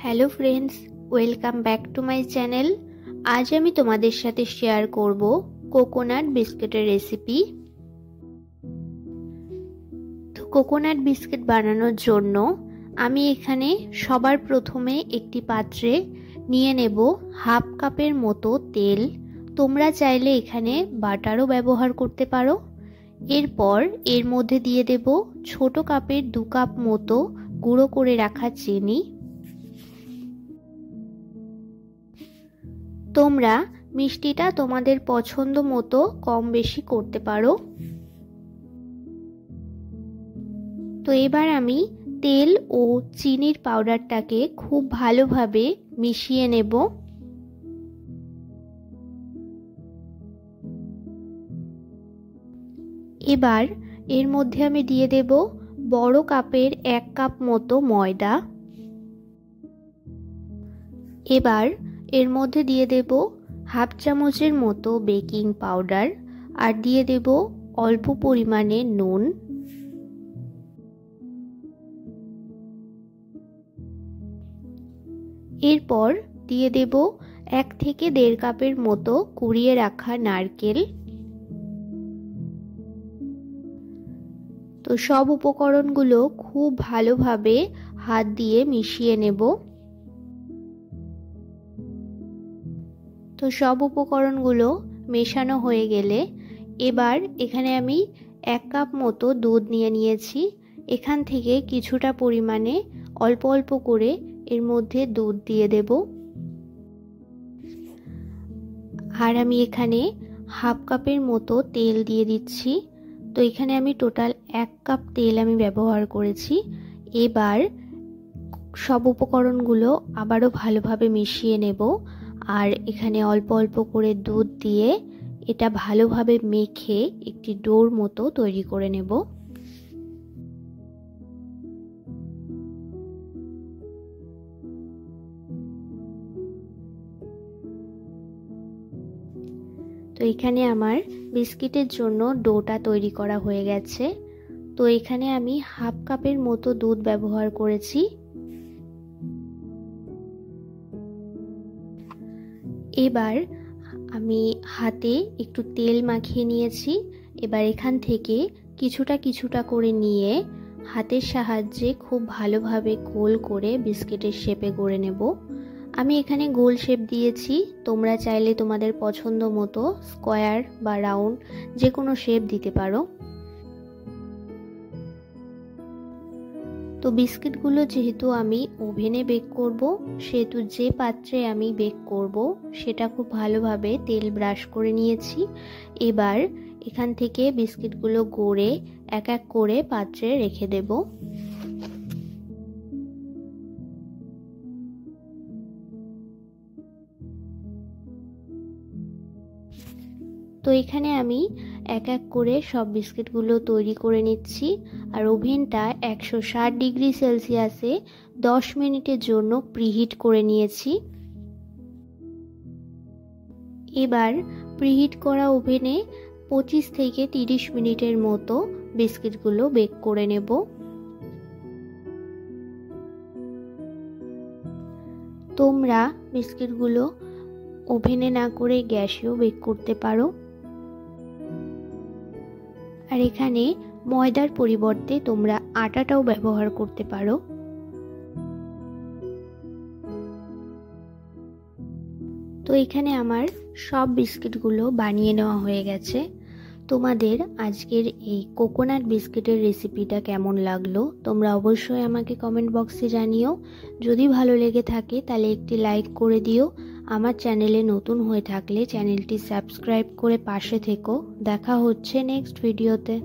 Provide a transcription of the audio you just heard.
Hello friends, welcome back to my channel. আজ আমি তোমাদের সাথে শেয়ার করব কোকোনাট বিস্কিটের রেসিপি। তো কোকোনাট বিস্কিট বানানোর জন্য আমি এখানে সবার প্রথমে একটি পাত্রে নিয়ে নেব হাফ কাপের মতো তেল। তোমরা চাইলে এখানে বাটারও ব্যবহার করতে পারো। এরপর এর মধ্যে দিয়ে দেব ছোট কাপের 2 কাপ মতো গুঁড়ো করে রাখা চিনি। তোমরা মিষ্টিটা তোমাদের পছন্দ মতো কম বেশি করতে পারো। তো এবার আমি তেল ও চিনির পাউডারটাকে খুব ভালোভাবে মিশিয়ে নেব। এবার এর মধ্যে আমি দিয়ে দেব বড় কাপের 1 কাপ মতো ময়দা। এবার এর মধ্যে দিয়ে দেব হাফ চামচের মতো বেকিং পাউডার আর দিয়ে দেব অল্প পরিমাণে নুন। এরপর দিয়ে দেব 1 থেকে 1.5 কাপের মতো কুড়িয়ে রাখা নারকেল। তো সব উপকরণগুলো খুব ভালোভাবে হাত দিয়ে মিশিয়ে নেব। তো সব উপকরণগুলো মেশানো হয়ে গেলে এবার এখানে আমি 1 কাপ মতো দুধ নিয়ে নিয়েছি। এখান থেকে কিছুটা পরিমাণে অল্প অল্প করে এর মধ্যে দুধ দিয়ে দেব। আর আমি এখানে হাফ কাপের মতো তেল দিয়ে দিচ্ছি। তো এখানে আমি টোটাল 1 কাপ তেল আমি ব্যবহার করেছি। এবার সব উপকরণগুলো আবারও ভালোভাবে মিশিয়ে নেব আর এখানে অল্প অল্প করে দুধ দিয়ে এটা ভালোভাবে মেখে একটি ডোর মতো তৈরি করে নেব। তো এখানে আমার বিস্কিটের জন্য ডোটা তৈরি করা হয়ে গেছে। তো এখানে আমি হাফ কাপের মতো দুধ ব্যবহার করেছি। এবার আমি হাতে একটু তেল মাখিয়ে নিয়েছি। এবার এখান থেকে কিছুটা কিছুটা করে নিয়ে হাতের সাহায্যে খুব ভালোভাবে গোল করে বিস্কিটের শেপে গড়ে নেব। আমি এখানে গোল শেপ দিয়েছি, তোমরা চাইলে তোমাদের পছন্দ মতো স্কোয়ার বা রাউন্ড যে কোনো শেপ দিতে পারো। তো বিস্কিটগুলো যেহেতু আমি ওভেনে বেক করব, সেহেতু যে পাত্রে আমি বেক করব সেটা খুব ভালোভাবে তেল ব্রাশ করে নিয়েছি। এবার এখান থেকে বিস্কিটগুলো গড়ে এক এক করে পাত্রে রেখে দেব। তো এখানে আমি এক এক করে সব বিস্কিটগুলো তৈরি করে নিচ্ছি আর ওভেনটা 160 ডিগ্রি সেলসিয়াসে 10 মিনিটের জন্য প্রিহিট করে নিয়েছি। এবার প্রিহিট করা ওভেনে 25 থেকে 30 মিনিটের মতো বিস্কিটগুলো বেক করে নেব। তোমরা বিস্কিটগুলো ওভেনে না করে গ্যাসেও বেক করতে পারো। আর এখানে ময়দার পরিবর্তে তোমরা আটাটাও ব্যবহার করতে পারো। তো এখানে আমার সব বিস্কিটগুলো বানিয়ে নেওয়া হয়ে গেছে। তোমাদের আজকের এই কোকোনাট বিস্কিটের রেসিপিটা কেমন লাগলো তোমরা অবশ্যই আমাকে কমেন্ট বক্সে জানিও। যদি ভালো লেগে থাকে তাহলে একটি লাইক করে দিও। আমার চ্যানেলে নতুন হয়ে থাকলে চ্যানেলটি সাবস্ক্রাইব করে পাশে থেকো। দেখা হচ্ছে নেক্সট ভিডিওতে।